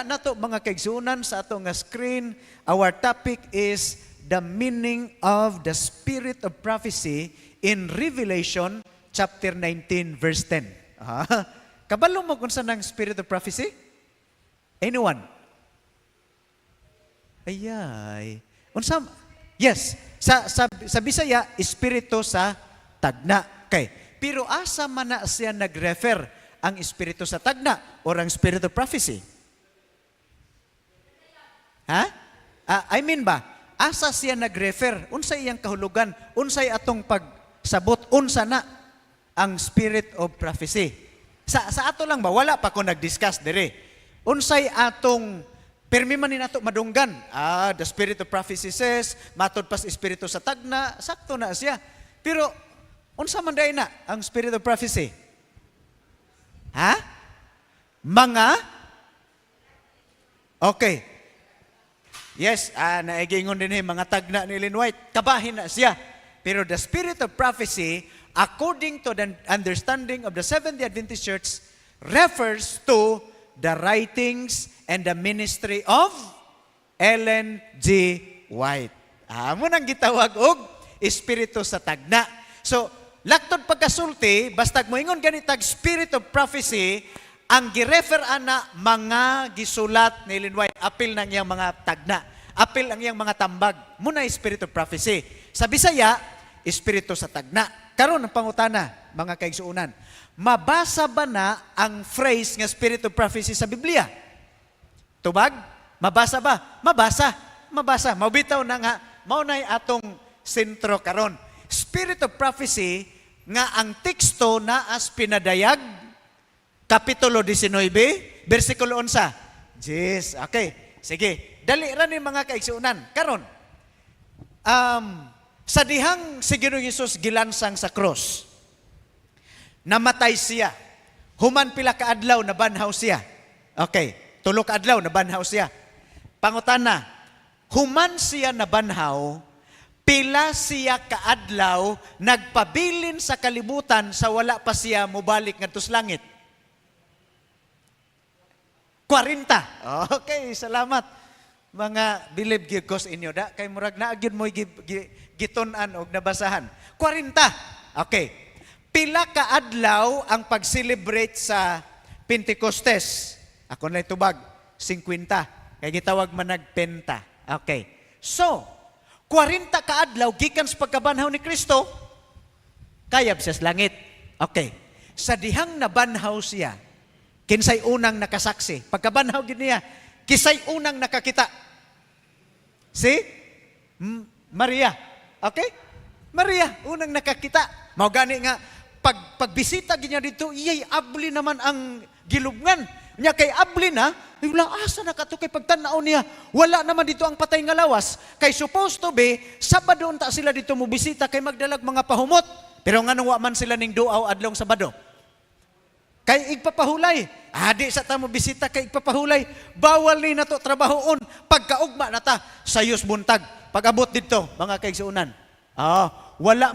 makita nato mga kaigsunan sa ato nga screen, our topic is the meaning of the spirit of prophecy in Revelation chapter 19 verse 10. Kabalo mo kung saan ang spirit of prophecy? Anyone? Ayay. Unsam? Yes. Sa Bisaya, espiritu sa tagna. Okay. Pero asa man na siya nag-refer ang espiritu sa tagna or ang spirit of prophecy? Ha? I mean ba? Asa siya nag-refer? Unsay iyang kahulugan? Unsay atong pagsabot? Unsa na ang spirit of prophecy? Sa ato lang ba? Wala pa ko nag-discuss dire. Unsay atong permi man ni nato madunggan. The spirit of prophecy says, matod pas espiritu sa tagna, sakto na siya. Pero unsa man day na ang spirit of prophecy? Ha? Okay. Yes, naigingon din mga tagna ni Ellen White. Kabahin na siya. Pero the spirit of prophecy, according to the understanding of the Seventh-day Adventist Church, refers to the writings and the ministry of Ellen G. White. Munang gitawag og espiritu sa tagna. So, laktod pagkasulti, basta moingon ganitag spirit of prophecy, ang girefer ana mga gisulat ni Ellen White, apil ng iyang mga tagna, apil ang iyang mga tambag, muna spirit of prophecy. Sa Bisaya, espiritu sa tagna. Karon ang pangutana, mga kaigsuunan, mabasa ba na ang phrase nga spirit of prophecy sa Biblia? Tubag? Mabasa ba? Mabasa. Mabitaw na nga, maunay atong sentro karon. Spirit of prophecy nga ang teksto na as pinadayag Kapitulo 19, versikulo 11. Yes, okay. Sige, dali ra ni mga kaigsuunan. Karon, sa dihang si Ginoong Hesus gilansang sa cross, namatay siya. Human pila ka adlaw na banhaw siya. Okay, 3 ka adlaw na banhaw siya. Pangutana, human siya na banhaw, pila siya ka adlaw nagpabilin sa kalibutan sa wala pa siya mobalik ngadto sa langit? 40. Okay, salamat. Mga believe gyud ko sa inyo da kay murag naa gyud mo gitun-an og nabasahan. 40. Okay. Pila ka adlaw ang pag-celebrate sa Pentecostes? Ako na itubag, 50. Kay gitawag man nagpenta. Okay. So, 40 ka adlaw gikan sa pagkabanhaw ni Kristo, kayab siya sa langit. Okay. Sa dihang nabanhaw siya, kinsay unang nakasaksi? Pagkabanhaw gid niya, kisay unang nakakita? Si Maria. Okay? Maria, unang nakakita. Mao gani nga, pagbisita gid niya dito, iyay abli naman ang gilubngan. Nya kay abli na, wala asa na kato kay pagtan-aw niya. Wala naman dito ang patay nga lawas. Kay supposed to be, Sabado ta sila dito mo bisita kay magdalag mga pahumot. Pero nga nung wa man sila ning duaw adlong Sabado. Kay igpapahulay. Di sa tamo bisita kay igpapahulay. Bawal ni nato trabahoon. Pagkaugma na ta, sayos buntag. Pag-abot dito, mga kaigsuunan. Wala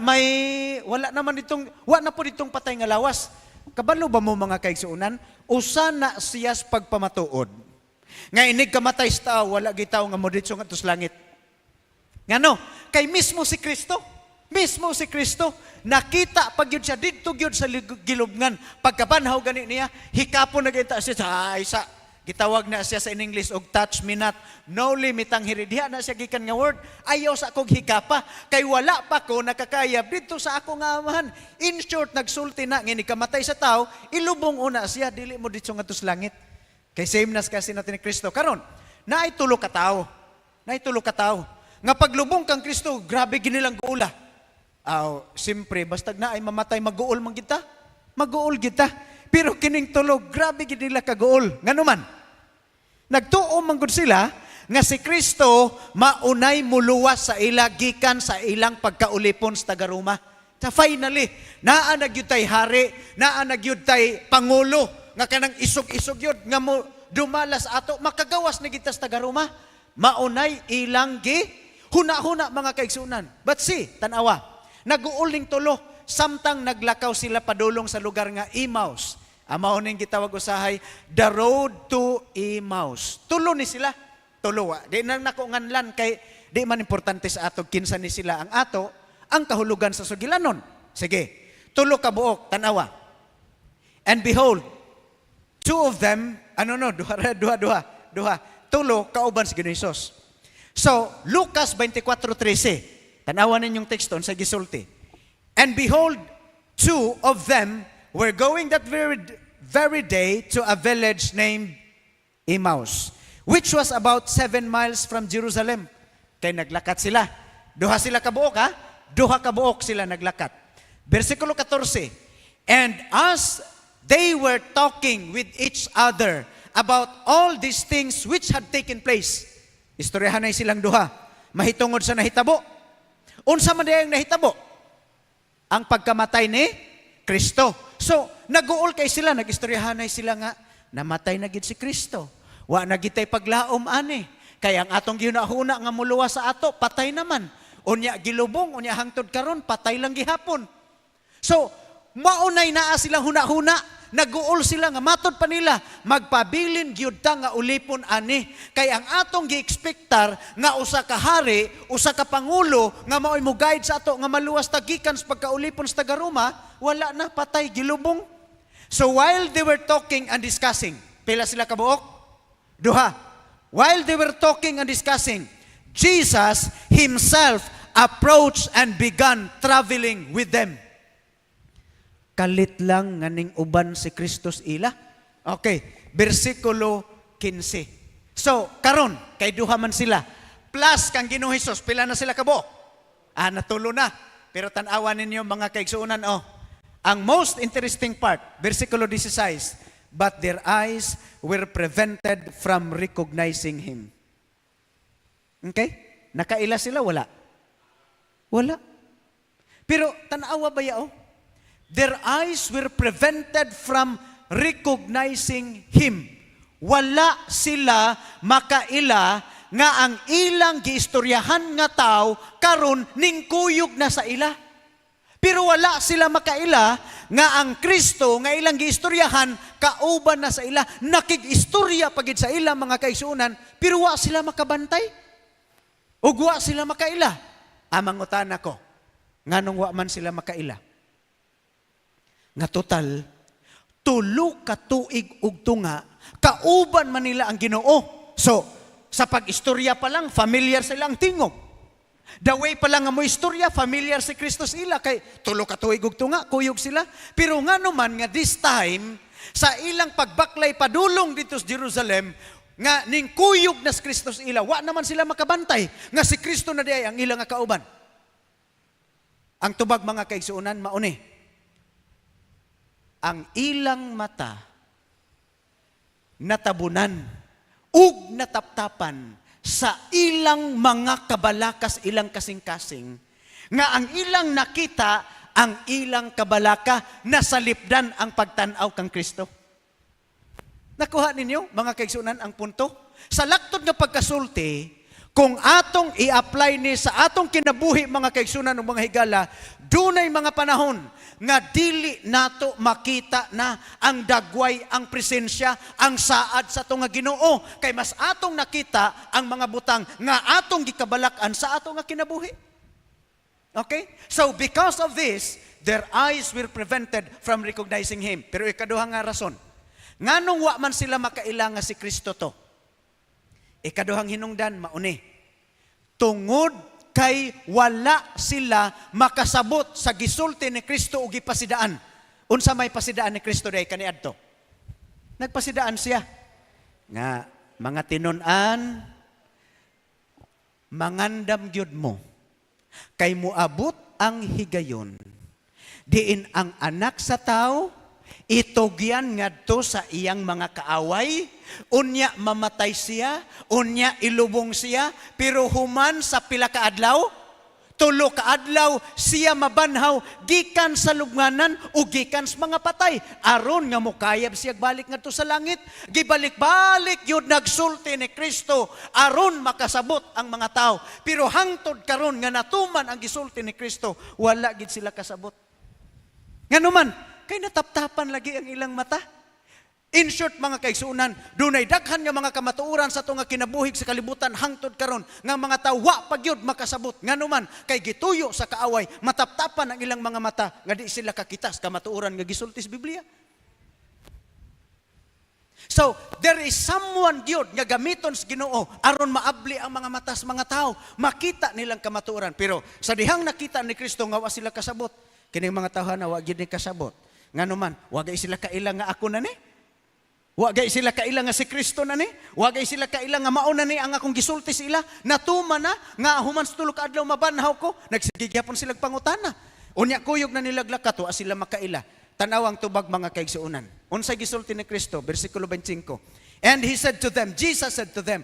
na po ditong patay nga lawas. Kabalo ba mo mga kaigsuunan? Usa na siya sa pagpamatuod. Nga inig kamatay sa tao, wala gitaw nga mo dito nga tus langit. Ngano? Kay mismo si Kristo. Mismo si Kristo, nakita pag yun siya, dito yun sa gilubngan. Pagkabanhaw gani niya, hikapon na kita siya, sa gitawag na siya sa in English, og touch me not, no limit ang hiridya na siya gikan nga word, ayaw sa akong hikapa, kay wala pa ko nakakayab dito sa akong amahan. In short, nagsulti na, ngini kamatay sa tao, ilubong una siya, dili mo dito nga tus langit. Kay same nas kasi natin ni Kristo. Karon, naitulo ka tao, nga paglubong kang Kristo, grabe ginilang guula. Siyempre, basta na ay mamatay, mag-uol man kita. Mag-uol kita. Pero kining tulog, grabe gid nila kag-uol. Ngano man? Nagtuo man gud sila nga si Kristo maunay muluwas sa ila gikan sa ilang pagkaulipon sa taga-Roma. So finally, naa nagyud tay hari, naa nagyud tay pangulo nga kanang isog-isog yun nga mo dumalas ato makagawas na kita sa taga-Roma. Maunay ilang huna-huna mga kaigsunan. But see, tanawa. Nag-uuling tulo, samtang naglakaw sila padulong sa lugar nga Emmaus. Amaw ning gitawag usahay the road to Emmaus. Tulo ni sila. Tulo. Di nang nako nganlan kay di man importante sa ato kinsa ni sila ang ato ang kahulugan sa sugilanon. Sige. Tulo ka buok tanawa. And behold, two of them, duha. Tulo kauban si Ginoong Hesus. So, Lucas 24:13. Tanawa ninyong teksto sa gisulti. And behold, two of them were going that very day to a village named Emmaus, which was about 7 miles from Jerusalem. Kaya naglakat sila. Duha sila kabuok, ha? Duha kabuok sila naglakat. Versikulo 14. And as they were talking with each other about all these things which had taken place, istoryahan na silang duha. Mahitungod sa nahitabo. Unsa man dayang nahitabo? Ang pagkamatay ni Kristo. So, nag-uol kay sila, nag-istoryahan na sila nga, namatay na gid si Kristo. Wa na gitay paglaom ani. Kaya ang atong ginahuna nga muluwa sa ato, patay naman. Unya gilubong, unya hangtod karon, patay lang gihapon. So, maunay naa silang huna-huna. Nag-uol sila nga matod pa nila magpabilin gyud ta nga ulipon ani. Kay ang atong gi-expectar nga usa ka hari, usa ka pangulo nga mao'y mo guide sa ato nga maluwas ta gikan sa pagkaulipon sa taga-Roma, wala na, patay, gilubong. So while they were talking and discussing, pila sila kabuok? Duha. While they were talking and discussing, Jesus himself approached and began traveling with them. Kalit lang nganing uban si Kristus ila. Okay, versikulo 15. So, karon kay duha man sila. Plus kang Ginoong Hesus, pila na sila kabo? Natulo na. Pero tan-awan ninyo mga kaigsuunan, ang most interesting part, versikulo 16, but their eyes were prevented from recognizing him. Okay? Nakaila sila? Wala. Wala. Pero tan-awa ba yao? Their eyes were prevented from recognizing him. Wala sila makaila nga ang ilang giistoryahan nga tao karon ningkuyog na sa ila. Pero wala sila makaila nga ang Kristo nga ilang giistoryahan kauban na sa ila. Nakig-istorya pagid sa ila mga kaisunan, pero wa sila makabantay. Ug wa sila makaila. Amang utana ko, nganong wa man sila makaila? Nga total, tulo ka tuig ug tunga, kauban man nila ang Ginoo. So, sa pag-istorya pa lang, familiar sila ang tingog. The way pa lang nga mo istorya, familiar si Kristo sila, kay tulo ka tuig ug tunga, kuyog sila. Pero nga naman nga this time, sa ilang pagbaklay padulong dito sa Jerusalem, nga ning kuyog na si Kristo ila, wa naman sila makabantay, nga si Kristo na diay ang ilang nga kauban. Ang tubag mga kaigsuunan, mauni. Ang ilang mata natabunan ug nataptapan sa ilang mga kabalakas, ilang kasing-kasing, nga ang ilang nakita, ang ilang kabalaka, nasalipdan ang pagtanaw kang Kristo. Nakuha ninyo, mga kaigsunan, ang punto? Sa laktod nga pagkasulti, kung atong i-apply ni sa atong kinabuhi mga kaigsunan ng mga higala, dunay mga panahon nga dili nato makita na ang dagway, ang presensya, ang saad sa atong nga Ginoo. Kay mas atong nakita ang mga butang nga atong gikabalakan sa atong nga kinabuhi. Okay? So because of this, their eyes were prevented from recognizing Him. Pero ikaduha nga rason, nganong wa man sila makaila nga si Kristo to? Ikaduhang hinungdan, mauni. Tungod kay wala sila makasabot sa gisulti ni Kristo o gipasidaan. Unsa may pasidaan ni Kristo day kaniadto? Nagpasidaan siya. Nga, mga tinun-an, mangandam gyud mo, kay muabot ang higayon. Diin ang anak sa tao, itugyan ngadto sa iyang mga kaaway, unya mamatay siya, unya ilubong siya, pero human sa pila ka adlaw, tulo ka adlaw siya mabanhaw gikan sa lubnganan o gikan sa mga patay, aron nga mokayab siya balik ngadto sa langit. Gibalik-balik yun nagsulti ni Kristo aron makasabot ang mga tao, pero hangtod karon nga natuman ang gisulti ni Kristo, wala gid sila kasabot. Nganuman kay nataptapan lagi ang ilang mata. In short, mga kaigsuunan, dunay daghan nga mga kamatuoran sa tunga kinabuhig sa kalibutan hangtod karon nga mga tawo wa pagyud makasabot nganuman kay gituyo sa kaaway, mataptapan ang ilang mga mata nga di sila kakitas kamatuoran nga gisulti sa Biblia. So, there is someone gyud nga gamiton sa Ginoo aron maabli ang mga mata sa mga tao, makita nilang kamatuoran. Pero sa dihang nakita ni Kristo nga wa sila kasabot, kining mga tawhan na wa gyud ni kasabot. Nganuman, wa gay sila kailang nga ako na ni. Wagay sila kailang nga si Kristo na ni. Wagay sila kailang nga mao na ni ang akong gisulti sila. Natuma na nga human sa tulo ka adlaw mabanhaw ko. Nagsigigyapon sila pangutana. Unya kuyog na nilaglakat wa sila makaila. Tanawang tubag mga kaigsuunan. Unsay gisulti ni Kristo, bersikulo 25. And he said to them, Jesus said to them,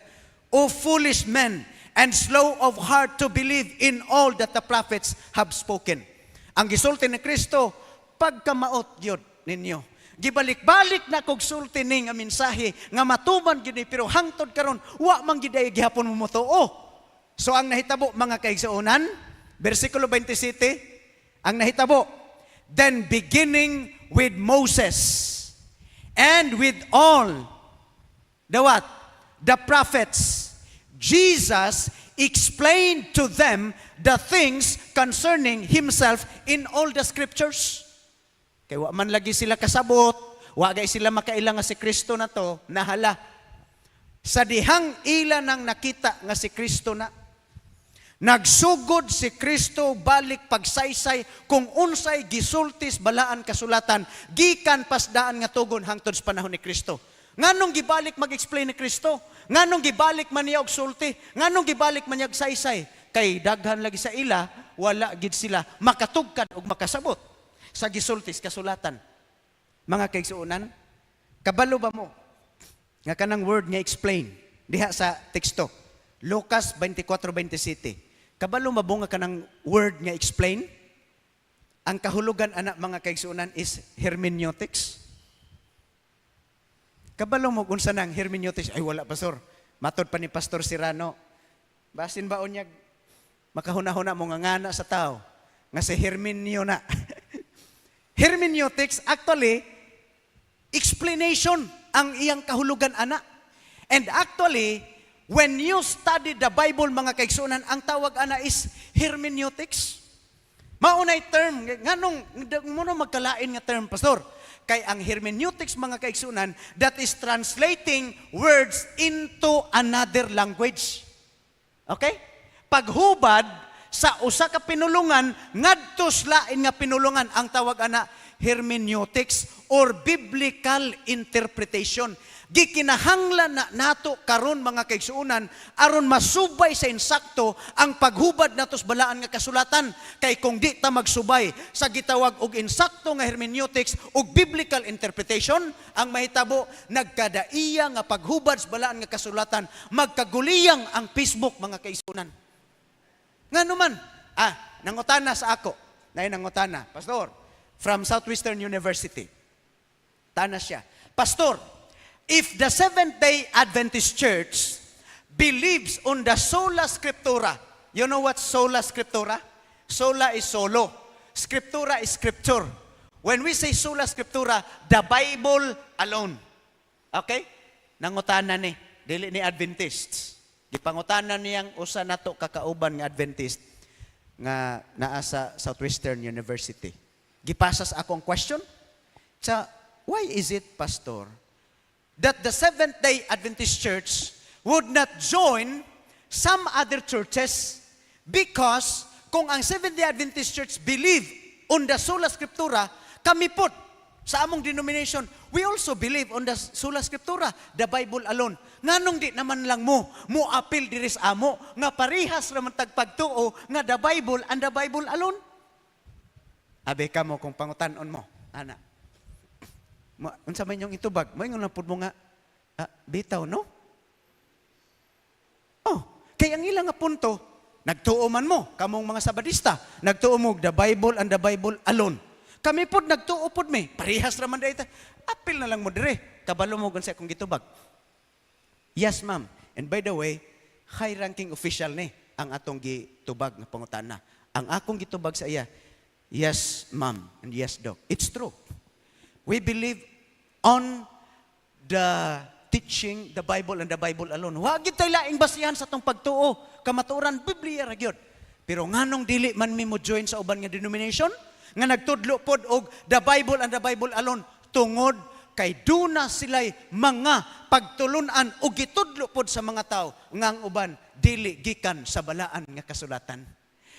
O foolish men and slow of heart to believe in all that the prophets have spoken. Ang gisulti ni Kristo, pagkamaot gyud ninyo. Gibalik-balik na kog sulti ni nga mensahe nga matuman gyud ni pero hangtod karon wa man gyud ay gihapon mo motoo. So ang nahitabo mga kaigsuonan, bersikulo 27, ang nahitabo, then beginning with Moses and with all the what? The prophets, Jesus explained to them the things concerning himself in all the scriptures. Kaya wa man lagi sila kasabot, wa gay sila makailang nga si Kristo na to, nahala. Sa dihang ila nang nakita nga si Kristo na, nagsugod si Kristo balik pagsaysay kung unsay gisultis balaan kasulatan, gikan pasdaan nga tugon hangtod sa panahon ni Kristo. Nganong gibalik mag-explain ni Kristo? Nganong gibalik man niya og sulti? Nganong gibalik man niya og saysay? Kay daghan lagi sa ila, wala gid sila makatugkad og makasabot sa gisultis kasulatan. Mga kaigsuunan, kabalo ba mo nga kanang word nga explain diha sa teksto Lucas 24:27? Kabalo mabo nga kanang word nga explain? Ang kahulugan ana mga kaigsuunan is hermeneutics. Kabalo mo unsa nang hermeneutics? Ay wala pastor, matod pa ni Pastor Sirano, basin ba unyag makahuna-huna mo nga ngana sa tao nga si hermeneo na. Hermeneutics, actually, explanation ang iyang kahulugan ana. And actually, when you study the Bible, mga kaigsunan, ang tawag ana is hermeneutics. Maunay term, nganong mo magkalain nga term, pastor? Kay ang hermeneutics, mga kaigsunan, that is translating words into another language. Okay? Paghubad sa usa ka pinulungan ngadto lain nga pinulungan, ang tawag ana hermeneutics or biblical interpretation. Gikinahanglan na nato karon mga kaigsuunan aron masubay sa insakto ang paghubad nato sa balaan nga kasulatan. Kay kung di ta magsubay sa gitawag og insakto nga hermeneutics ug biblical interpretation, ang mahitabo nagkadaiya nga paghubad sa balaan nga kasulatan, magkaguliyang ang Facebook mga kaigsuunan. Nga naman, nangutana sa ako. Nangutana, pastor, from Southwestern University. Tana siya, pastor, if the Seventh-day Adventist Church believes on the sola scriptura, you know what sola scriptura? Sola is solo. Scriptura is scripture. When we say sola scriptura, the Bible alone. Okay? Nangutana ni, dili ni Adventists. Gipangutanan niyang usa nato kakauban nga Adventist nga naa sa Southwestern University. Gipasas akong question. Sa why is it, pastor, that the Seventh-day Adventist Church would not join some other churches? Because kung ang Seventh-day Adventist Church believe on the sola scriptura, kami pot sa among denomination, we also believe on the sola scriptura, the Bible alone. Nganong di naman lang mo apil diri sa amo nga parihas ra man tagpagtuo nga the Bible and the Bible alone? Abe ka mo kung pangutan-on mo, ana. Unsa man yung itubag? Mo ingon pud mo nga bitaw, no? Oh, kay ang ilang nga punto, nagtuo man mo kamong mga Sabadista, nagtuo mo the Bible and the Bible alone. Kami pod nagtuo pod mi, parehas ra man dayta. Apil na lang mo dire. Kabalo mo gun sa akong gitubag. Yes, ma'am. And by the way, high-ranking official ni ang atong gitubag nga pangutana. Ang akong gitubag sa iya, yes, ma'am, and yes, doc. It's true. We believe on the teaching the Bible and the Bible alone. Wa gid tay laing basihan sa tong pagtuo, kamatuoran Biblia ra gyud. Pero nganong dili man mi mo join sa uban nga denomination nga nagtudlo pod og the Bible and the Bible alone tungod kay duna sila'y mga pagtulunan o gitudlo pod sa mga tao nga ang uban dili gikan sa balaan nga kasulatan.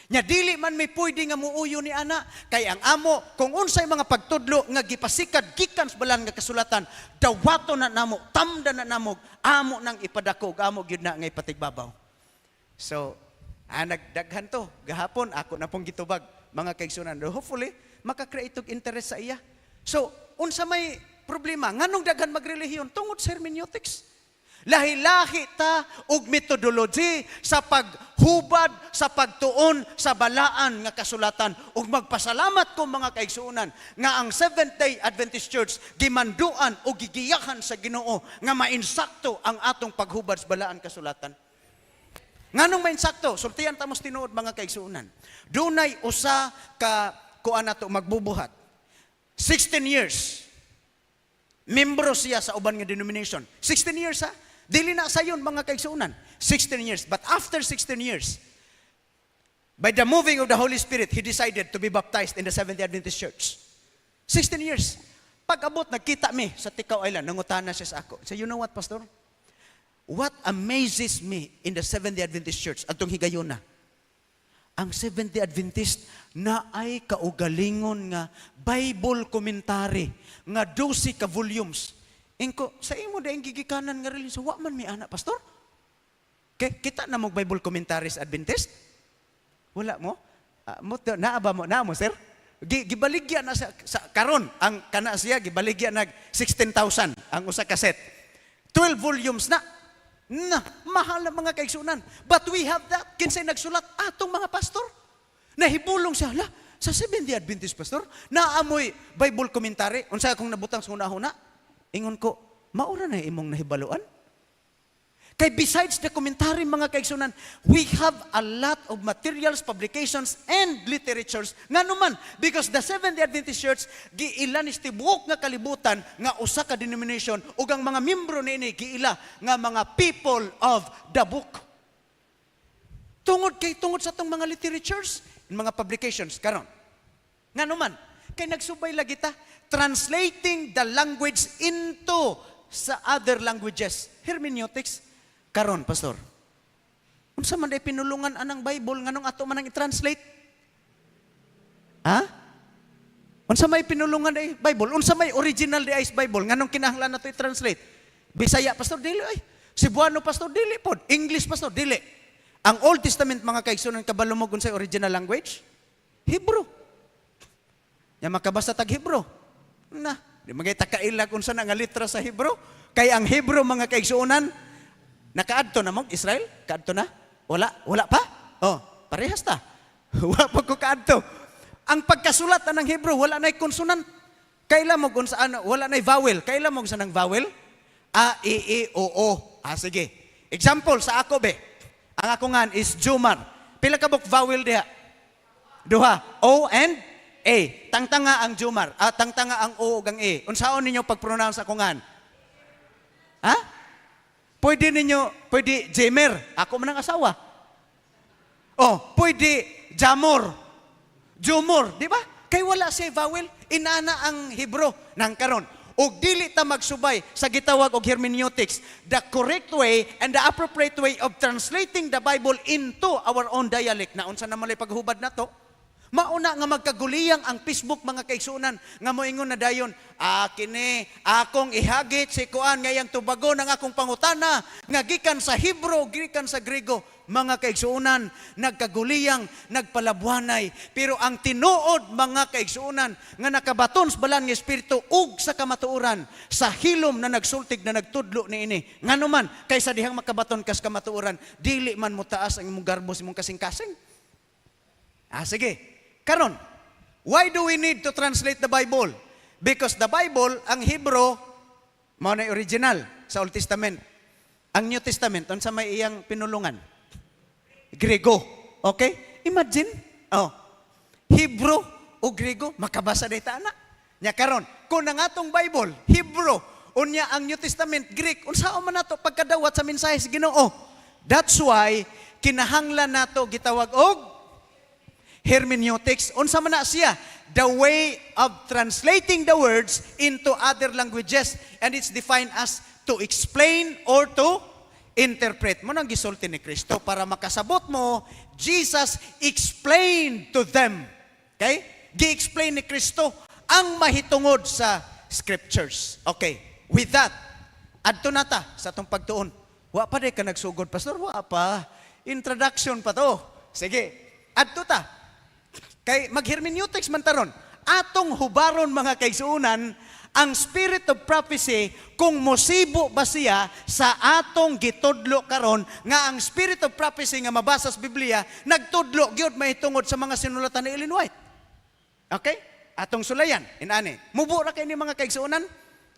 Nya dili man may pwede nga muuyo ni ana kay ang amo kung unsay mga pagtudlo nga gipasikad gikan sa balaan nga kasulatan dawato na namo tamdan na namo amo nang ipadako amo gyud na nga ipatigbabaw. So nagdaghan to gahapon ako na pong gitubag mga kaigsunan. Hopefully maka-create og interest sa iya. So unsa may problema nganong daghan magrelihiyon tungod sa hermeneutics. Lahi-lahi ta og methodology sa paghubad sa pagtuon sa balaan nga kasulatan ug magpasalamat ko mga kaigsuonan nga ang Seventh-day Adventist Church gimanduan o gigiyahan sa Ginoo nga mainsakto ang atong paghubad sa balaan kasulatan. Nganong mainsakto? Sultihan ta mos tinuod mga kaigsuonan. Dunay usa ka kuan nato magbubuhat. 16 years. Membro siya sa uban nga denomination. 16 years ha? Dili na sayon mga kaigsuonan. 16 years. But after 16 years, by the moving of the Holy Spirit, he decided to be baptized in the Seventh-day Adventist Church. 16 years. Pag-abot, nagkita mi sa Tikaw Island, nangutana siya sa ako. So you know what, Pastor? What amazes me in the Seventh-day Adventist Church, atong higayuna, ang Seventh-day Adventist na ay kaugalingon nga Bible commentary nga 12 ka volumes. Ingko, sa imo daing gigikanan nga religion, wa man mi ana, Pastor? Kay kita na mo Bible commentaries Adventist? Wala mo? Naaba mo, naa mo, sir? Gibaligya na sa karon ang kana siya gibaligya nag 16,000 ang usa ka set. 12 volumes na. Mahal na mga kaigsunan. But we have that. Kinsay nagsulat atong mga pastor. Nahibulong siya, sa Seventh-day Adventist, Pastor, naamoy Bible commentary. Unsa akong nabutang sa una-una? Ingon ko, maura na imong nahibaluan. Kay besides the commentary, mga kaigsunan, we have a lot of materials, publications, and literatures. Nga naman, because the Seventh-day Adventist Church, giila ni tibuok nga kalibutan, nga usa ka denomination, ug ang mga membro niini giila nga mga people of the book. Tungod sa tong mga literatures, mga publications, karon. Nga naman, kay nagsubay lagi ta, translating the language into sa other languages. Hermeneutics. Karon, Pastor. Unsa man day pinulungan anang Bible nganong ato man ang i-translate? Ha? Unsa may pinulungan day Bible? Unsa may original day is Bible nganong kinahanglan nato i-translate? Bisaya, Pastor, dili ay. Cebuano, Pastor, dili pod. English, Pastor, dili. Ang Old Testament, mga kaigsunan, kabalo mo sa original language? Hebrew. Yang makabasa tag Hebrew. Di magay takaila kung saan nga litra sa Hebrew. Kay ang Hebrew, mga kaigsunan, nakaadto na mo, Israel? Kaadto na? Wala pa? Oh, parehas ta. Wala pa ko kaadto. Ang pagkasulat ng Hebrew, wala na'y konsonan. Kaila mo kung saan, wala na'y vowel. Kaila mo kung saan ang vowel? A, I, O, O. Sige. Example, sa ako be. Ang ako nga is Jumar. Pila ka buk vowel diha? Duha. O and A. Tangtanga ang Jumar. Tangtanga ang O ug ang E. Unsaon ninyo pag-pronounce ako nga? Ha? Pwede Jemer. Ako man ang asawa. Oh, pwede Jamor. Jumor. Di ba? Kay wala siya vowel. Inana ang Hebrew nang karon. O dili ta magsubay sa gitawag og hermeneutics, the correct way and the appropriate way of translating the Bible into our own dialect. Na unsa na malay paghubad nato? Mauna nga magkaguliyang ang Facebook, mga kaigsunan, nga moingon na dayon, kini akong ihagit si kuan ngayang tubago ng akong pangutana nga gikan sa Hebrew, gikan sa Grego. Mga kaigsuunan, nagkaguliyang, nagpalabuanay. Pero ang tinuod, mga kaigsuunan, nga nakabaton sa balan ng Espiritu ug sa kamatuoran, sa hilom na nagsultig na nagtudlo ni ini. Nga naman, kaysa dihang makabaton kas kamatuoran, dili man mo taas ang imong garbos, imong kasing-kasing. Sige. Karon, why do we need to translate the Bible? Because the Bible, ang Hebrew, mao na original sa Old Testament. Ang New Testament, unsa may iyang pinulungan? Grego. Okay? Imagine. Hebrew o Grego, makabasa dita na. Nya karon, kung ang atong Bible, Hebrew Unya ang New Testament Greek, unsaon man nato pagkadawat sa mensahe sa Ginoo. That's why kinahanglan nato gitawag og hermeneutics. Unsa man na siya? The way of translating the words into other languages, and it's defined as to explain or to interpret. Mo nang gisulti ni Kristo para makasabot mo, Jesus explained to them. Okay? Gi-explain ni Kristo ang mahitungod sa scriptures. Okay. With that, adto nata sa atong pagtuon. Wa pa di ka nagsugod, Pastor? Wa pa. Introduction pa to. Sige, adto ta. Kay mag-hermeneutics man taron. Atong hubaron mga kaigsuunan, ang spirit of prophecy, kung mosibo ba siya sa atong gitudlo karon, nga ang spirit of prophecy nga mabasa sa Biblia, nagtudlo gyud mahitungod sa mga sinulatan ni Ellen White. Okay? Atong sulayan, inani. Mubo ra kay ni mga kaigsuunan?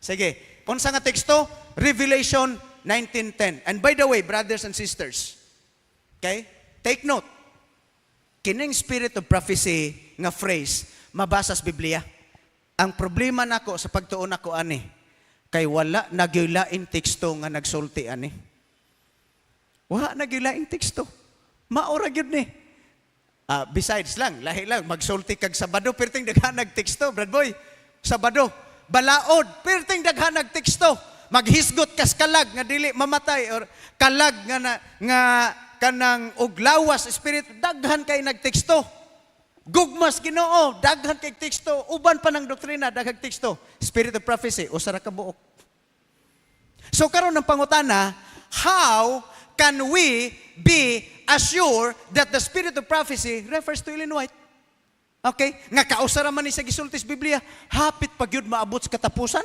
Sige. Unsa nga teksto? Revelation 19:10. And by the way, brothers and sisters, okay? Take note. Kining spirit of prophecy nga phrase mabasa sa Biblia. Ang problema nako sa pagtuon nako ani kay wala nagyulaing teksto nga nagsulti ani. Wala nagyulaing teksto. Maura gyud ni. Besides lang, lahi lang magsulti kag Sabado perting daghan nagteksto, Brad Boy. Sabado balaod, perting daghan nagteksto. Maghisgot kas kalag nga dili mamatay or kalag nga kanang og lawas spirit, daghan kay nagteksto. Gugmas Ginoo, daghan kay teksto. Uban pa ng doktrina, daghang teksto. Spirit of prophecy, usa ra ka buok. So karon ng pangutana, how can we be assured that the spirit of prophecy refers to Ellen White? Okay? Nga kausara man ni sa gisultis Biblia, hapit pa gyud maabot sa katapusan.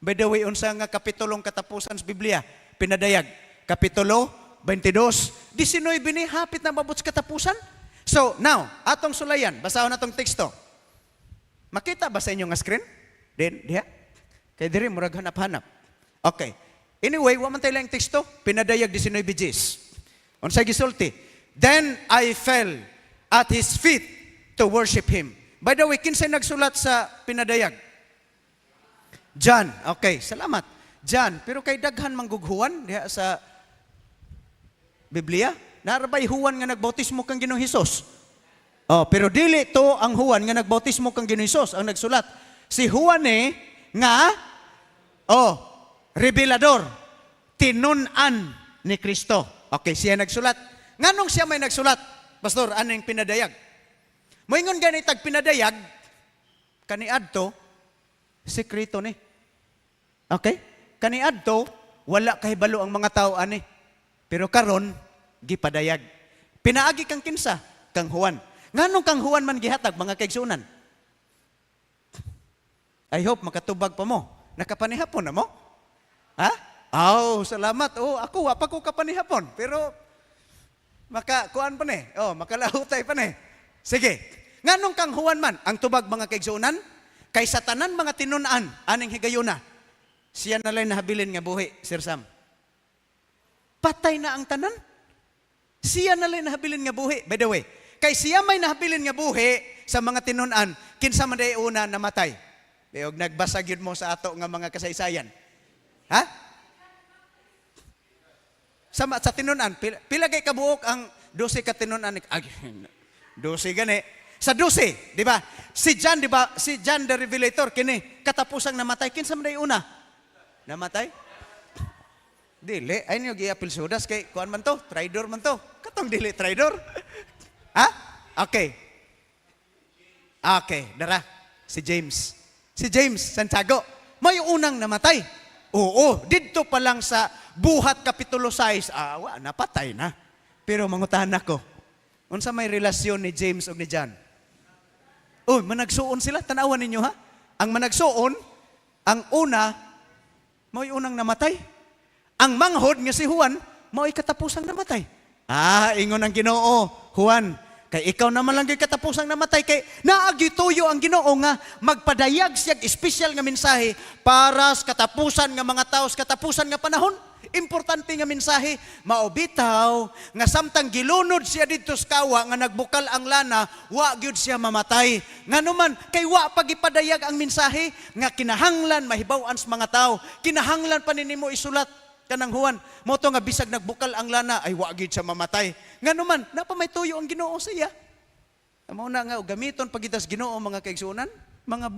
By the way, unsa nga kapitulong katapusan sa Biblia? Pinadayag. Kapitulo 22, 19 ni hapit na maabot sa katapusan. So, now, atong sulayan, basahon atong teksto. Makita ba sa inyo nga screen? Diha? Kay diri murag hanap-hanap. Okay. Anyway, wa man tayo lang teksto, pinadayag 19 Gs. Unsay gisulti? Then I fell at his feet to worship him. By the way, kinsay nagsulat sa pinadayag? John. Okay, salamat. John. Pero kay daghan manggughuan diha sa Biblia, narabay Juan nga nagbautismo kang Ginoong Hesus. Oh, pero dili to ang Juan nga nagbautismo kang Ginoong Hesus ang nagsulat. Si Juan nga revelador, tinun-an ni Kristo. Okay, siya nagsulat. Nganong siya may nagsulat? Pastor, anong pinadayag? Moingon gani tag pinadayag kaniadto sekreto ni. Okay? Kaniadto wala kahibalo ang mga tao ani. Pero karon gipadayag. Pinaagi kang kinsa kang Juan. Nganong kang Juan man gihatag mga kaigsunan? I hope makatubag pa mo. Nakapanihapon na mo? Ha? Salamat. Ako wa pa ko kapanihapon. Pero makakuan pa ni. Makalahutay pa ni. Sige. Nganong kang Juan man ang tubag mga kaigsunan? Kay sa tanan mga tinun-an aning higayuna. Siya na lang nahabilin nga buhi, Sir Sam. Patay na ang tanan. Siya na lang nahabilin nga buhi. By the way, kay siya may nahabilin nga buhi sa mga tinun-an, kinsa man day una namatay. Beog nagbasag yun mo sa ato nga mga kasaysayan. Ha? Sa tinun-an, pila kay kabuok ang 12 ka tinun-an. 12 gani. Sa 12, di ba? Si John, di ba? Si John the Revelator, kini, katapusang namatay. Kinsa man day una? Namatay? Dili. Ay niyo giapil sudas kay kuan man to? Traidor man to. Katong dili traidor. Ha? Okay. Okay, dara. Si James. Si James Santiago. May unang namatay. Oo, didto pa lang sa Buhat Kapitulo 6, napatay na. Pero mangutahan ako, unsa may relasyon ni James ug ni John? Managsuon sila. Tanawan ninyo ha? Ang managsuon, ang una, may unang namatay. Ang manghod nga si Juan, may katapusang namatay. Ingon ang Ginoo, Juan, kay ikaw naman lang yung katapusang namatay, kay naagituyo ang Ginoo nga magpadayag siya espesyal nga mensahe para sa katapusan nga mga tao, sa katapusan nga panahon. Importante nga mensahe, maobitaw, nga samtang gilunod siya dito sa kawa, nga nagbukal ang lana, wa gyud siya mamatay. Nga naman, kay wa pagipadayag ang mensahe, nga kinahanglan mahibaw-an sa mga tao, kinahanglan pa ninimo isulat, kanang Juan, mo to nga bisag nagbukal ang lana, ay wa gyud siya mamatay. Nga naman, napa may tuyo ang Ginoo sa iya. Amo na nga, gamiton pagitas Ginoo mga kaigsunan, mga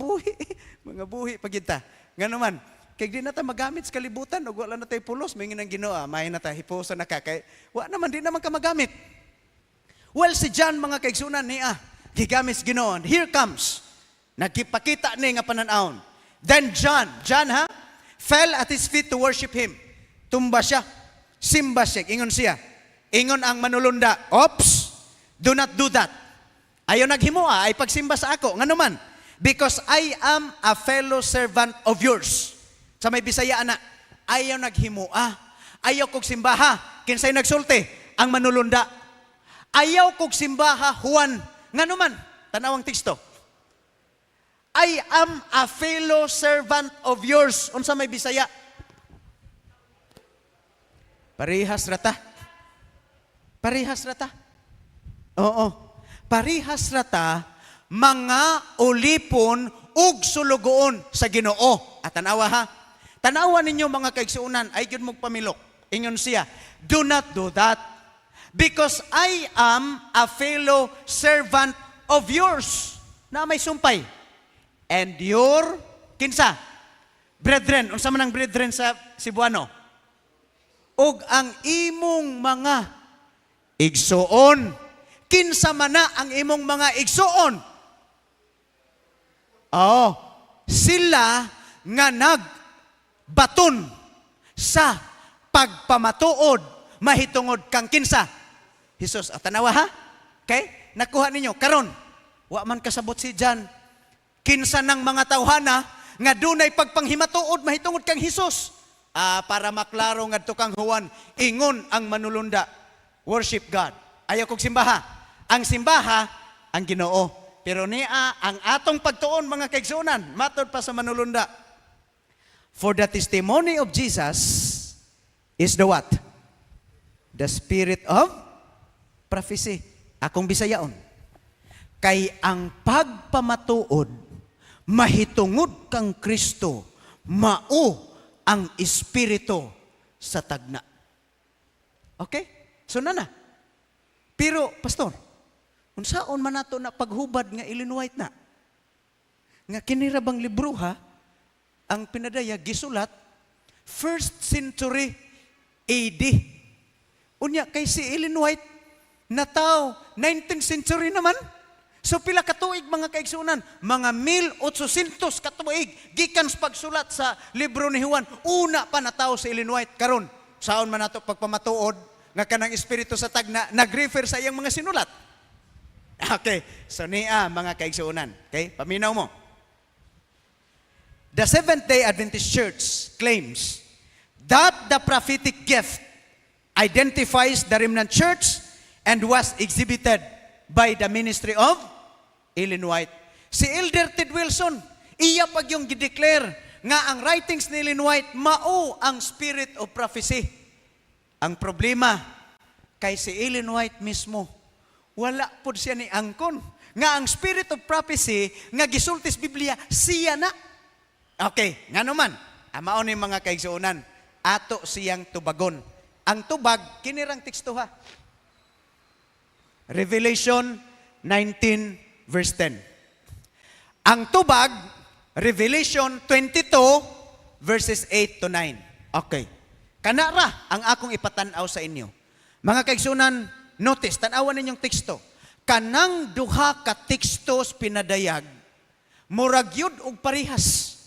buhi pagita. Nga naman, kay di na ta magamit sa kalibutan, o wala na tayo pulos, may nginang Ginoo, may na ta, hiposa na ka, kay, wa naman, di naman ka magamit. Well, si John, mga kaigsunan niya, gigamit sa Ginoo. Here comes, nagkipakita ni nga pananahon. Then John fell at his feet to worship him. Tumba siya, simba siya, ingon siya. Ingon ang manulunda, oops, do not do that. Ayaw naghimua, ay pagsimba sa ako. Nga naman, because I am a fellow servant of yours. Sa may Bisaya na, ayaw naghimua, ayaw kog simbaha. Kinsay nagsulti? Ang manulunda. Ayaw kog simbaha, Juan. Nga naman, tanawang teksto. I am a fellow servant of yours. Unsa may Bisaya? Parihas rata. Parihas rata. Oo. Parihas rata, mga ulipon ug sulugoon sa Ginoo. At tanawa ha. Tanawa ninyo mga kaigsuunan, ay gyud mong pamilok. Ingon siya, do not do that. Because I am a fellow servant of yours. Na may sumpay. And your, kinsa? Brethren. Unsa man ang brethren sa Cebuano? Og ang imong mga igsuon. Kinsa man na ang imong mga igsuon? Oh, sila nga nagbaton sa pagpamatuod mahitungod kang kinsa? Jesus. At tanawa ha? Okay? Nakuha ninyo. Karon, wa man kasabot si John. Kinsa ng mga tawhana nga dunay pagpanghimatuod mahitungod kang Jesus. Para maklaro ngadto kang Juan, ingon ang manulunda, worship God. Ayaw kog simbaha. Ang simbaha, ang Ginoo. Pero niya, ang atong pagtuon, mga kaigsunan, matod pa sa manulunda. For the testimony of Jesus is the what? The spirit of prophecy. Akong Bisayaon. Kay ang pagpamatuod, mahitungod kang Kristo, mao ang espiritu sa tagna. Okay? So na. Pero, pastor, unsaon man nato na paghubad nga Ellen White na? Nga kinirabang libro ha, ang pinadaya gisulat 1st century AD. Unya kay si Ellen White nataw 19th century naman. So pila katuig mga kaigsunan, mga 1800 katuig gikan sa pagsulat sa libro ni Juan. Una pa nataw si Ellen White karon. Saon man nato pagpamatuod nga kanang espiritu sa tagna nagrefer sa iyang mga sinulat. Okay, so niya mga kaigsunan. Okay, paminaw mo. The Seventh-day Adventist Church claims that the prophetic gift identifies the remnant church and was exhibited by the ministry of Ellen White. Si Elder Ted Wilson, iya pag yung gideclare nga ang writings ni Ellen White mao ang spirit of prophecy. Ang problema kay si Ellen White mismo, wala po siya ni angkon nga ang spirit of prophecy nga gisultis Biblia siya na. Okay, nga naman, amao ni mga kaigsuunan, ato siyang tubagon. Ang tubag, kinirang teksto ha. Revelation 19 verse 10. Ang tubag, Revelation 22 verses 8 to 9. Okay. Kanara ang akong ipatanaw sa inyo. Mga kaigsunan, notice, tanawan ninyong teksto. Kanang duha ka tekstos pinadayag, murag yun og parihas.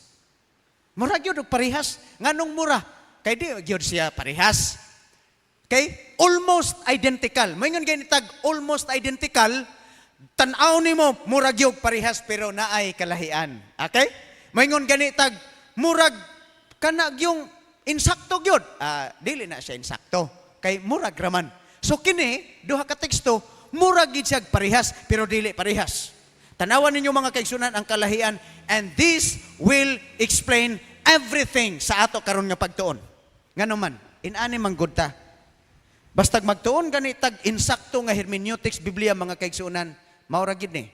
Murag yun og parihas. Nganong mura? Kay di yun siya parihas. Okay? Almost identical. Moingon ganitag almost identical, tanaw nimo murag yun parihas pero naay kalahian. Okay? Moingon ganitag murag kanag yung insakto gyud. Dili na siya insakto. Kay murag raman. So kini duha ka teksto murag gid siya parehas pero dili parehas. Tanawan ninyo mga kaigsunan ang kalahian, and this will explain everything sa ato karon nga pagtuon. Ngano man, inani manggod ta. Basta magtuon gani tag insakto nga hermeneutics Biblia mga kaigsuonan, mao ra gid ni.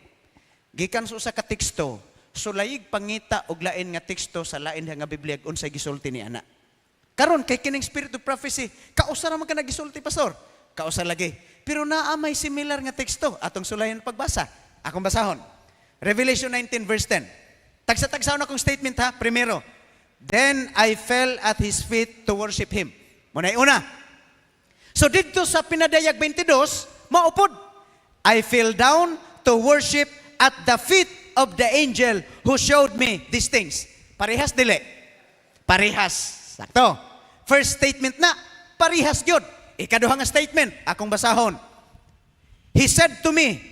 Gikan sa usa ka teksto, sulayig pangita og lain nga teksto sa lain nga Biblia unsay gisulti ni ana. Karon kay kining spirit of prophecy, kausa ra man ka nagisulti pastor. Kausa lagi. Pero naa may similar nga teksto atong sulayan pagbasa. Akong basahon. Revelation 19 verse 10. Tagsa-tagsaon akong statement ha. Primero, then I fell at his feet to worship him. Muna'y una. So dito sa pinadayag 22, maupod. I fell down to worship at the feet of the angel who showed me these things. Parehas dili. Parehas. Sakto. First statement na, parehas gyud. Ikaduha nga statement, akong basahon. He said to me,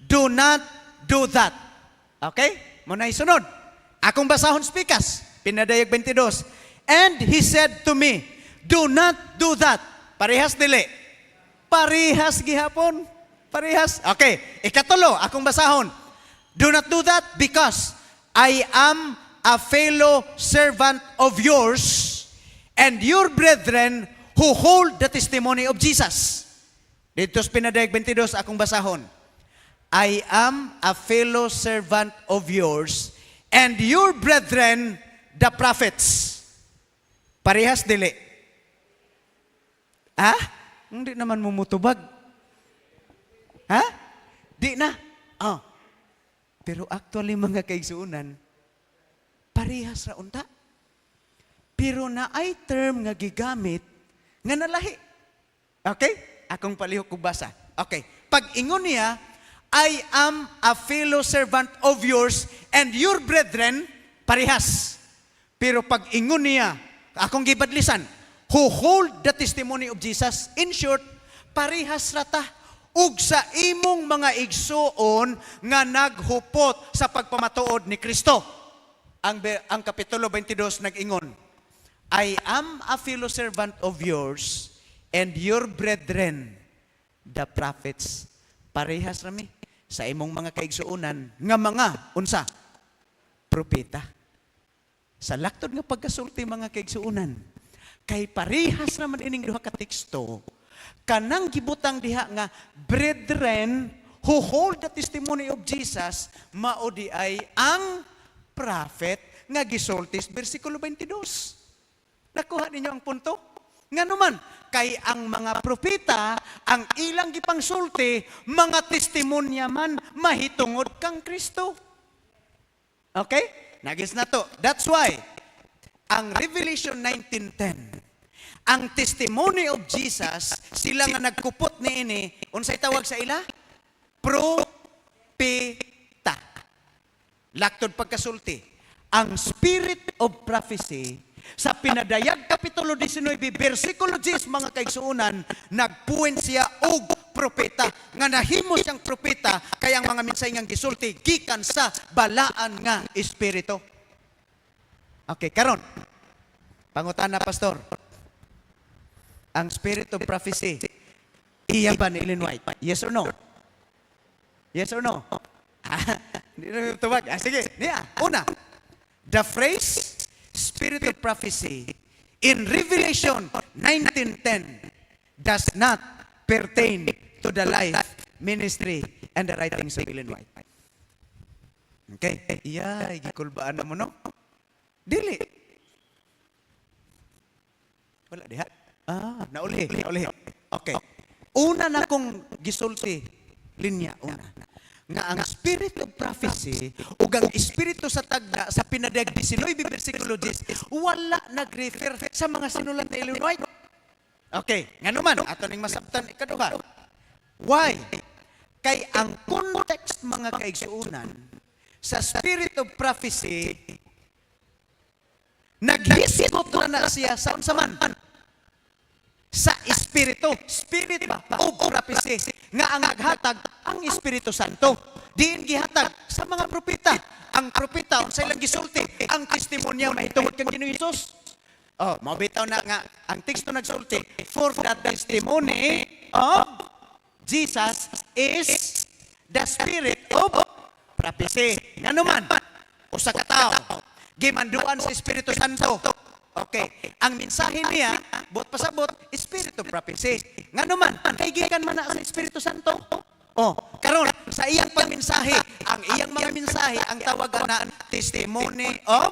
do not do that. Okay? Muna isunod. Akong basahon spikas, pinadayag 22. And he said to me, do not do that. Parehas dili. Parehas gihapon. Parehas. Okay. Ikatulo, akong basahon. Do not do that because I am a fellow servant of yours and your brethren who hold the testimony of Jesus. Dito sa pinadayag 22, akong basahon. I am a fellow servant of yours and your brethren, the prophets. Parehas dili. Ha? Hindi naman mumutubag. Ha? Di na. Oh. Pero actually mga kaigsuunan, parehas ra unta. Pero na ay term nga gigamit nga nalahi. Okay? Akong palihok kong basa. Okay. Pag ingon niya, I am a fellow servant of yours and your brethren, parehas. Pero pag ingon niya, akong gibadlisan, who hold the testimony of Jesus, in short, parehas rata. Ug sa imong mga igsuon nga naghupot sa pagpamatuod ni Kristo. Ang kapitulo 22 nag-ingon, I am a fellow servant of yours and your brethren, the prophets. Parehas rami sa imong mga kaigsuonan nga mga unsa propeta. Sa laktod nga pagkasulti mga kaigsuonan, kay parehas raman ining duha ka teksto, kanang gibutang diha nga brethren who hold the testimony of Jesus, mao di ay ang prophet nga gisultis bersikulo 22. Nakuha ninyo ang punto? Nga naman, kay ang mga propeta, ang ilang gipangsulti, mga testimonya man, mahitungod kang Kristo. Okay? Nagis na to. That's why, ang Revelation 19:10, ang testimony of Jesus, sila nga nagkupot ni ini, unsay tawag sa ila? Propeta. Laktod pagkasulti. Ang spirit of prophecy, sa pinadayag kapitulo 19, versikulo 10, mga kaigsuunan, nagpuwen siya og propeta. Nga nahimo siyang propeta, kaya ang mga minsay nga gisulti, gikan sa balaan nga espiritu. Okay, karon. Pangutana, pastor. Ang spirit of prophecy, iya ba ni Ellen White? Yes or no? Yes or no? Hindi na tubag. Sige, niya. Una, the phrase, spirit of prophecy in Revelation 19:10 does not pertain to the life, ministry, and the writings of Ellen White. Okay? Iya, gikulbaan na mo, no? Dili. Wala diha. Nauli. Okay. Una na kong gisulti, linya, una. Nga ang spirit of prophecy o ang espiritu sa tagna sa pinadayag 19 versikulo 10 wala nag-refer sa mga sinulat ni Ellen White. Okay, nga naman ato ning masabtan ikaduha. Why? Kay ang context mga kaigsuunan sa spirit of prophecy naghisgot na siya sa unsa man sa espiritu, spirit of prophecy, nga ang naghatag ang Espiritu Santo. Diin gihatag sa mga propeta. Ang propeta, unsay lang gisulti, ang testimonya mahitungod kang Ginoong Hesus. Oh, mabitaw na nga, ang teksto nagsulti, for the testimony of Jesus is the spirit of prophecy. Nga naman, usa ka tawo, gimanduan sa Espiritu Santo, Okay. Ang mensahe niya, buot pasabot, Spirit of Prophecy. Nga naman, kaigikan man na sa Espiritu Santo. Karon sa iyang pagmensahe, ang iyang mga mensahe, ang tawagan na testimony of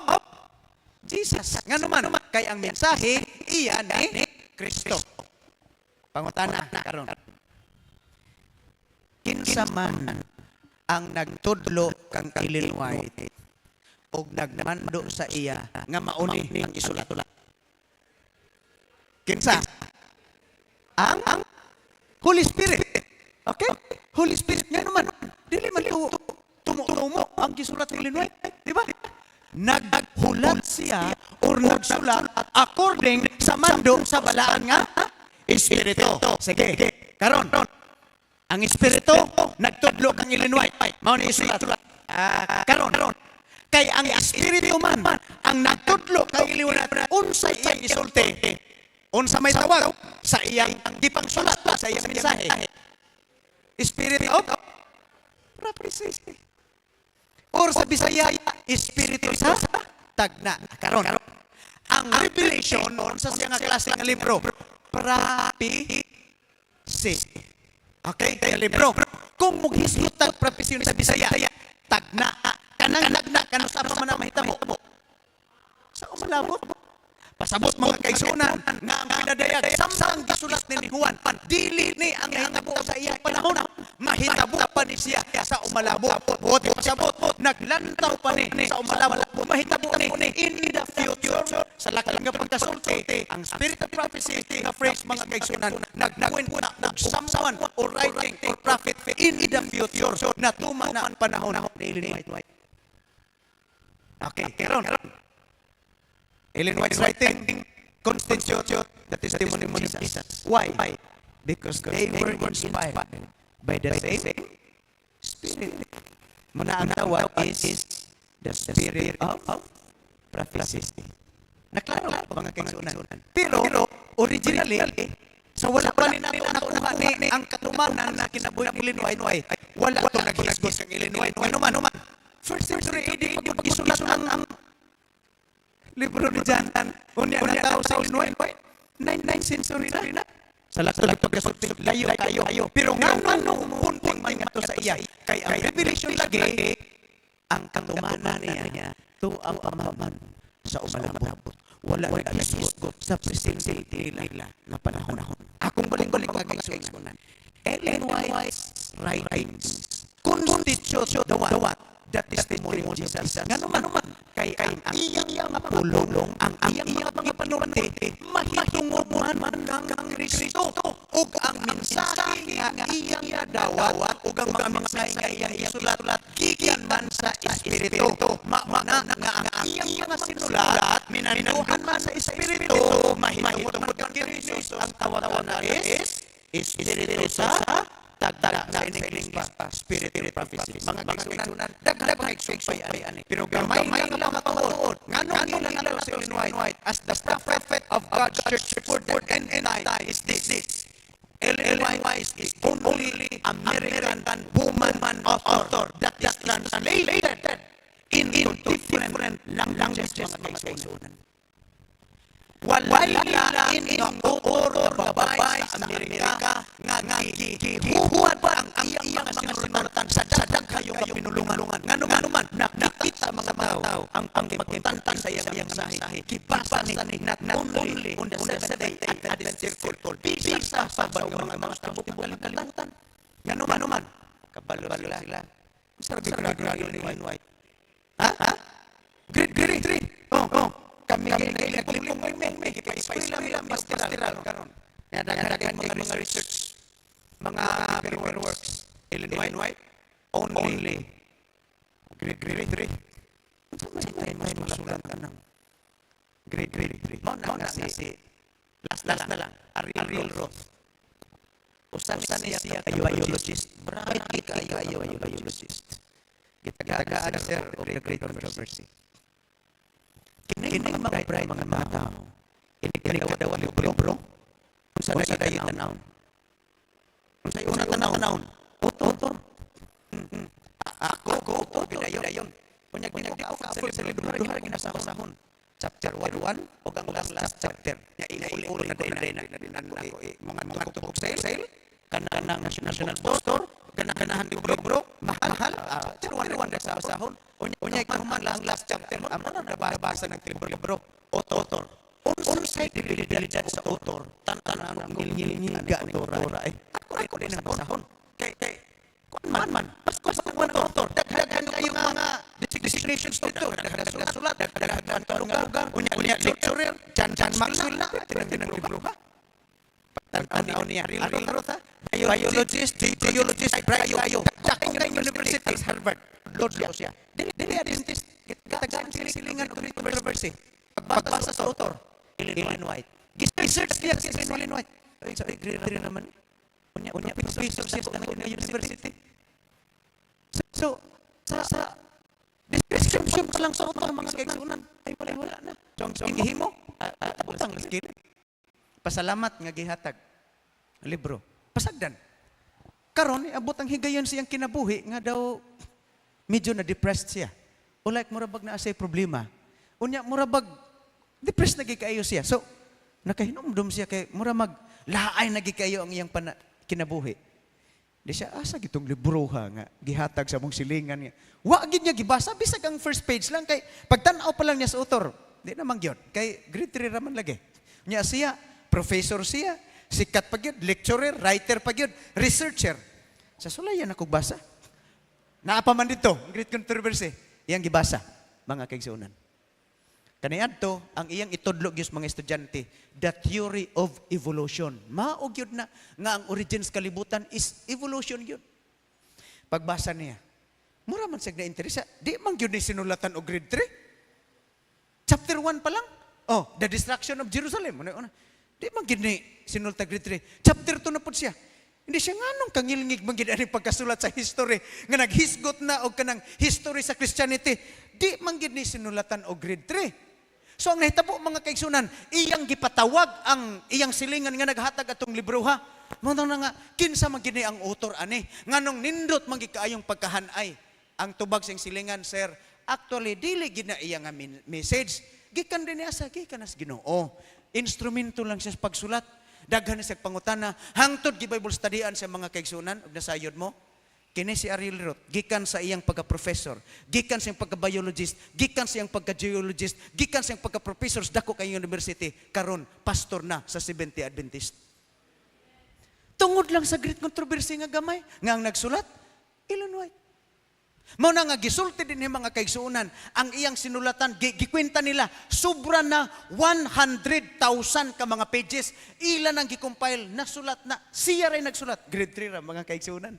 Jesus. Nga naman, kay ang mensahe, iyan ni Kristo. Pangutana, karon. Kinsa man ang nagtudlo kang Ellen White og nagmando sa iya nga mauni ang isulat-ulat. Kinsa? Ang Holy Spirit. Okay? Holy Spirit nga naman. Dili man tumutumo ang gisulat ni Ellen White, di ba? Naghulat siya or nagsulat according sa mando sa balaan nga Espiritu. Sige. Karon. Ang Espiritu nagtudlo kang Ellen White. Mao ni isulat. Karon. Kay ang Espiritu man ang nagtudlo kang Ellen White unsay iyang isulti. Unsa may tawag sa iyang gipangsulat sa iyang mensahe. Spirit of Prophecy. Or sa Bisaya, Espiritu sa tagna. Karon. Ang Revelation sa siya nga klase nga libro, Prophecy. Okay, kaya libro. Kung mughisgot tag prophecy sa Bisaya, tagna. Kanang nagna, kanang sa man na mahitabo. Sa umalabot. Pasabot mga kaigsunan nga ang pinadayag samtang gisulat ni Juan, dili ni ang nahitabo sa iyang panahon. Mahitabo pa ni siya sa umalabot. Buti pasabot, naglantaw pa ni sa umalabot. Mahitabo ni in the future. Sa lakang nga pagkasulti, ang Spirit of Prophecy nga phrase mga kaigsunan, nagkwenta og someone or writing or prophet in the future na tuman na ang panahon ni Ellen White. Okay, karon. Ellen White's writing constitute the testimony of Jesus. Why? Because they were inspired by the same Spirit. Muna ang tawag is the Spirit of Prophecy. Naklaro pa mga kaigsunan. Pero, originally, sa wala pa ni nato nakuha ni ang katumanan na kinabuhi ng Ellen White, wala ito naghisgot ng Ellen White. Ano man. First century AD, pag-isulat ang libro ni John, unya na tao sa Ellen White, 9th century na. Sa lakang pagkasulti, layo kayo. Pero nga anong punting may mato sa iya, kay ang Revelation lagi, ang katumanan niya, to ang pamaman sa umalabot. Wala nag-isgot sa presente nila na panahon. Akong balik-balik mga kaigsunan. Ellen White's writings constitute the testimony of Jesus. Nga naman, kay ang iyang mga pulong, ang iyang mga panunti, mahitungod man kang Kristo. O ang mensahe nga iyang nadawat, o ang mga mensahe nga iyang isulat, gikan man sa Espiritu. Mauna nga ang iyang mga sinulat, minanuhan man sa Espiritu, mahitungod kang Kristo. Ang tawagan na is Espiritu sa tagda sa English pa, Spirit of Prophecy. Mga kaigsunan, dagdag kaigsunan. Pero gamay lang matuod. Nganong ilang si Ellen White as the prophet of God's church for the end time is this. Ellen White is the only American woman author that is translated into different languages mga kaigsunan. Wala inuoro babae sa Amerika nga gihuhuad ang iyang mga sinuratan sa daghayo nga pinulungan. Nganuman, nakikita mga tao ang pagkitantan sa iyang mensahe. Kibasa ni not only on the seventh day at Adventist circle. Bisa sa mga tibok kalimutan. Nganuman, kabalo sila. Sarap ni Ellen White. Ha? Great. Kami naglilipong may ipa-spray lang pastoral karon. Nadagan mga research, mga paperworks. Ellen White only grade 3. May masulat ka ng grade 3. Mao na si last na lang Ariel Roth. Usan siya biologist. Bright kayo biologist. Gitagaan sir of the great controversy. Kining mga bright mga tao. Inikadawa libro. Kung saan kayo tanawon. Kung sa'yo una tanawon. Oto. Ako, bidayon. Punyag ako sa libro. Duhar ginasahon. chapter 1 o ang last chapter. Uli na din mga tubog sale, kanang national bookstore, ganahan libro, mahal, chapter 1 sa basahon. Unya ikahuman ang last chapter mo, amo na nabasa ng libro, author. Unsay diligent sa author, tan-tanan ang ngilngiga author ay. Ako din ang basahon. Kay man mas ang author, daghan kayo mga designations dito, daghan sulat, daghan lugar, unya lecturer, John Maxwell na tinang libro ha. Tanaw niya, real ha. Biologist, geologist, Brayo, Jackson University, Harvard, Lord Law siya. Dili Adventist, tagaan silingan o controversy. Pagbasa sa author, Ellen White. Research niya si Ellen White. Ay, sa agree naman. Unya professor siya sa university. So, sa description pa lang sa author mga kaigsunan, ay wala na. So, ingihimo, abutang skill. Pasalamat nga gihatag libro. Pasagdan. Karon abot ang higayon siyang kinabuhi nga daw medyo na depressed siya. O like murabag na asay problema. Unya murabag depressed na gikayo siya. So nakahinumdum siya kay murag laay na gikayo ang iyang kinabuhi. Di siya asa gitong libro nga gihatag sa mong silingan niya. Wa gid niya gibasa bisag ang first page lang kay pagtan-aw pa lang niya sa author. Di na gyud kay grade 3 raman lagi. Nya siya professor siya, sikat pa gyud, lecturer, writer pa gyud, researcher. Sa sulayan ako basa. Naapa man dito, great controversy. Iyang gibasa, mga kaigsuonan. Kaniadto, ang iyang itudlo gyud mga estudyante, the theory of evolution. Mao gyud na nga ang origins kalibutan is evolution gyud. Pagbasa niya, mura man sig na interesa, di man gyud ni sinulatan og grade 3. Chapter 1 pa lang. Oh, the destruction of Jerusalem. Una. Di man gini sinulta grade 3. Chapter 2 na po siya. Hindi siya nganong kangilngig man gid ani pagkasulat sa history nga naghisgot na og kanang history sa Christianity. Di man gid ni sinulatan og grade 3. So ang nahitabo mga kaigsunan, iyang gipatawag ang iyang silingan nga naghatag atong libro ha. Mao na nga kinsa man gid ni ang author ani nganong nindot man gid kaayong pagkahanay. Ang tubag sing silingan, sir, actually dili gid na iyang message. Gikan din niya sa gikan as Ginoo. Instrumento lang siya sa pagsulat. Daghan siya pangutana. Hangtod gi Bible studyan sa mga kaigsunan ug nasayod mo. Kini si Ariel Roth, gikan sa iyang pagka-professor, gikan sa iyang pagka-biologist, gikan sa iyang pagka-geologist, gikan sa iyang pagka-professor sa dako kay university, karon pastor na sa Seventh-day Adventist. Tungod lang sa great controversy nga gamay, nga ang nagsulat, Ellen White. Mao na nga gisulti din mga kaigsuonan ang iyang sinulatan gikwenta nila sobra na 100,000 ka mga pages ilan ang gi-compile nasulat na siya ray nagsulat grade 3 ra mga kaigsuonan.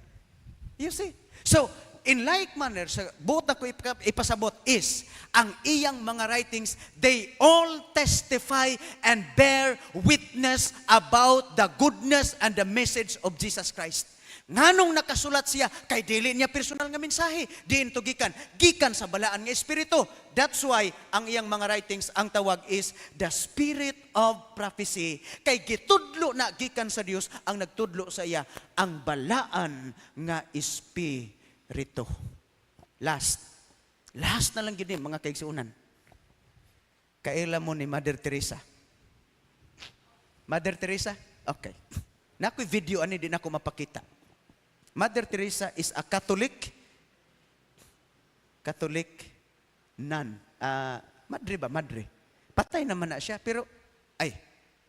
You see, so in like manner sa buot ako ipasabot is ang iyang mga writings, they all testify and bear witness about the goodness and the message of Jesus Christ. Nganong nakasulat siya kay dili niya personal nga mensahe, diin to gikan sa balaan nga espiritu. That's why ang iyang mga writings ang tawag is the spirit of prophecy. Kay gitudlo na gikan sa Dios ang nagtudlo sa iya ang balaan nga espiritu. Last na lang gid mga kaigsuonan. Kaila mo ni Mother Teresa. Mother Teresa? Okay. Nakoy video ani di nako mapakita. Mother Teresa is a Catholic nun. Madre ba? Madre. Patay naman na siya, pero ay,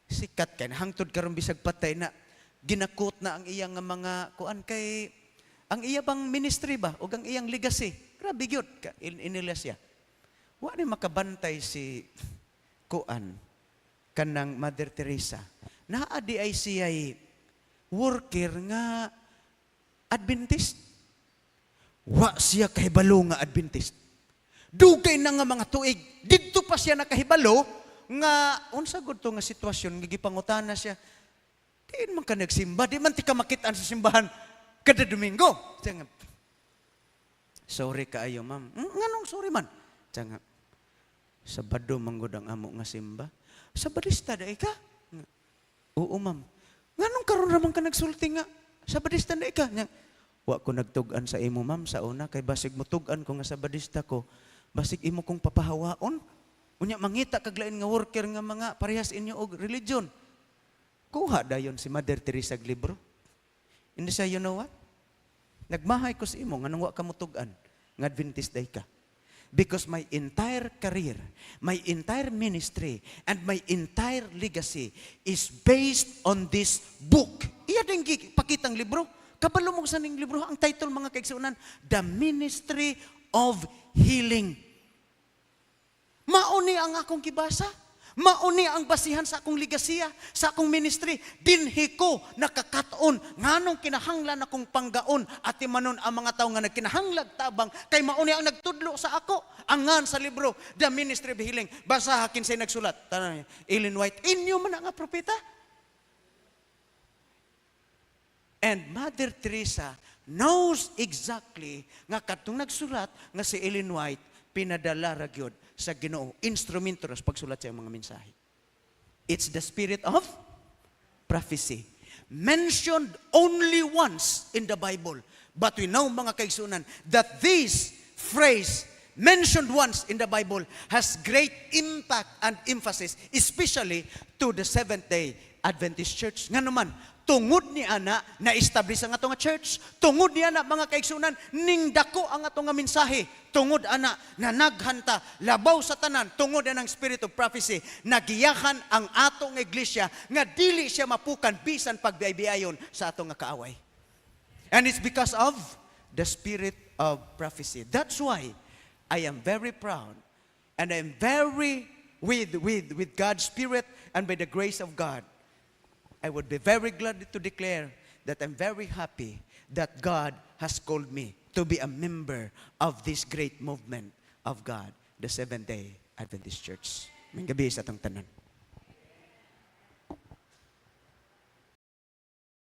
sikat kay hangtod karon bisag patay na ginakot na ang iyang mga kuan kay ang iya bang ministry ba o ang iyang legacy. Grabe gyud inila siya. Wa ni makabantay si kuan kanang Mother Teresa. Naa di ay siya worker nga Adventist. Wa siya kahibalo nga Adventist. Dugay na nga mga tuig. Didto pa siya nakahibalo nga unsa gud to nga sitwasyon nga gipangutana siya. Di man ka nagsimba, di man ti ka makitaan sa simbahan kada Domingo. Nga, sorry kaayo, ma'am. Nganong sorry man? Nga, Sabado manggod ang amo nga simba. Sabadista da ka? Oo, ma'am. Nganong karon ra man ka nagsulti nga? Sabadista da ka? Wa ko nagtugan sa imo, ma'am, sa una kay basig mo tugan ko nga sabadista ko, basig imo kong papahawaon. Unya mangita kag lain nga worker nga mga parehas inyo og religion. Kuha dayon si Mother Teresa og libro. Hindi siya, you know what? Nagmahay ko sa imo nga nang wa ka mutugan nga Adventist day ka. Because my entire career, my entire ministry, and my entire legacy is based on this book. Iya din pakitang libro. Kabalo mo sa ning libro, ang title mga kaigsunan, The Ministry of Healing. Mauni ang akong kibasa. Mauni ang basihan sa akong ligasiya, sa akong ministry. Dinhi ko nakakaton, nganong kinahanglan akong panggaon at imanon ang mga tao nga nagkinahanglag tabang, kay mauni ang nagtudlo sa ako. Angan sa libro, The Ministry of Healing. Basa kinsay nagsulat. Tanan niya, Ellen White, inyo man nga propeta. And Mother Teresa knows exactly nga katong nagsulat nga si Ellen White, pinadala ra gyud sa Ginoo, instrumento sa pagsulat sa mga mensahe. It's the spirit of prophecy. Mentioned only once in the Bible. But we know, mga kaigsunan, that this phrase, mentioned once in the Bible, has great impact and emphasis, especially to the Seventh-day Adventist Church. Nga naman, tungod ni ana na-establish ang ato nga church. Tungod ni ana, mga kaigsunan, ning dako ang ato nga mensahe. Tungod ana na naghanta labaw sa tanan, tungod ang spirit of prophecy, nagiyahan ang ato nga iglesia nga dili siya mapukan bisan pagbiyayon sa ato nga kaaway. And it's because of the spirit of prophecy. That's why I am very proud and I am very with God's spirit and by the grace of God, I would be very glad to declare that I'm very happy that God has called me to be a member of this great movement of God, the Seventh-day Adventist Church. May gabi sa atong tanan.